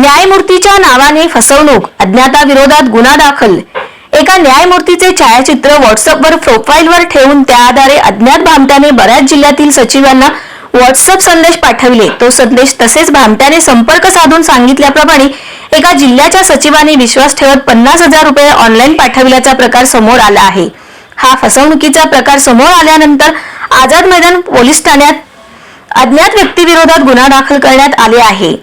न्यायमूर्तीच्या नावाने फसवणूक, अज्ञाताविरोधात गुन्हा दाखल। एका न्यायमूर्तीचे छायाचित्र व्हॉट्सअपवर प्रोफाईलवर ठेवून त्या आधारे अज्ञात भामट्याने बऱ्याच जिल्ह्यातील सचिवांना व्हॉट्सअप संदेश पाठविले। तो संदेश तसेच भामट्याने संपर्क साधून सांगितल्याप्रमाणे एका जिल्ह्याच्या सचिवाने विश्वास ठेवत 50,000 रुपये ऑनलाईन पाठविल्याचा प्रकार समोर आला आहे। हा फसवणुकीचा प्रकार समोर आल्यानंतर आझाद मैदान पोलीस ठाण्यात अज्ञात व्यक्तीविरोधात गुन्हा दाखल करण्यात आले आहे।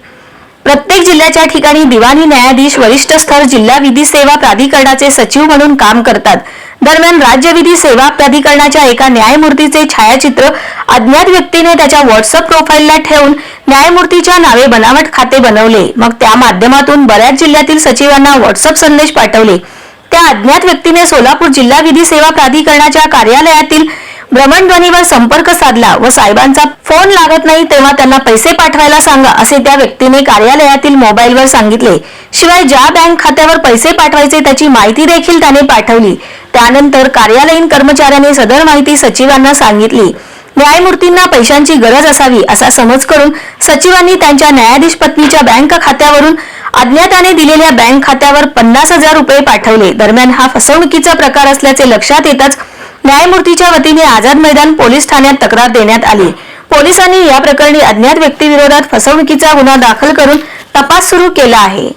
प्रत्येक जिल्ह्याच्या ठिकाणी दिवाणी न्यायाधीश वरिष्ठ स्तर जिल्हा विधी सेवा प्राधिकरणाचे सचिव म्हणून काम करतात। दरम्यान राज्य विधी सेवा प्राधिकरणाच्या एका न्यायमूर्तीचे छायाचित्र अज्ञात व्यक्तीने त्याच्या व्हॉट्सअप प्रोफाईलला ठेवून न्यायमूर्तीच्या नावे बनावट खाते बनवले। मग त्या माध्यमातून बऱ्याच जिल्ह्यातील सचिवांना व्हॉट्सअप संदेश पाठवले। त्या अज्ञात व्यक्तीने सोलापूर जिल्हा विधी सेवा प्राधिकरणाच्या कार्यालयातील भ्रमणध्वनीवर संपर्क साधला व साहेबांचा फोन लागत नाही तेव्हा त्यांना पैसे पाठवायला सांगा असे त्या व्यक्तीने कार्यालयातील मोबाईलवर सांगितले। शिवाय ज्या बँक खात्यावर पैसे पाठवायचे त्याची माहिती देखील त्याने पाठवली। त्यानंतर कार्यालयीन कर्मचाऱ्याने सदर माहिती सचिवांना सांगितली। न्यायमूर्तींना पैशांची गरज असावी असा समज करून सचिवांनी त्यांच्या न्यायाधीश पत्नीच्या बँक खात्यावरून अज्ञाताने दिलेल्या बँक खात्यावर 50,000 रुपये पाठवले। दरम्यान हा फसवणुकीचा प्रकार असल्याचे लक्षात येताच न्यायमूर्तीच्या वतीने आझाद मैदान पोलीस ठाण्यात तक्रार देण्यात आली। पोलिसांनी या प्रकरणी अज्ञात व्यक्तीविरोधात फसवणुकीचा गुन्हा दाखल करून तपास सुरू केला आहे।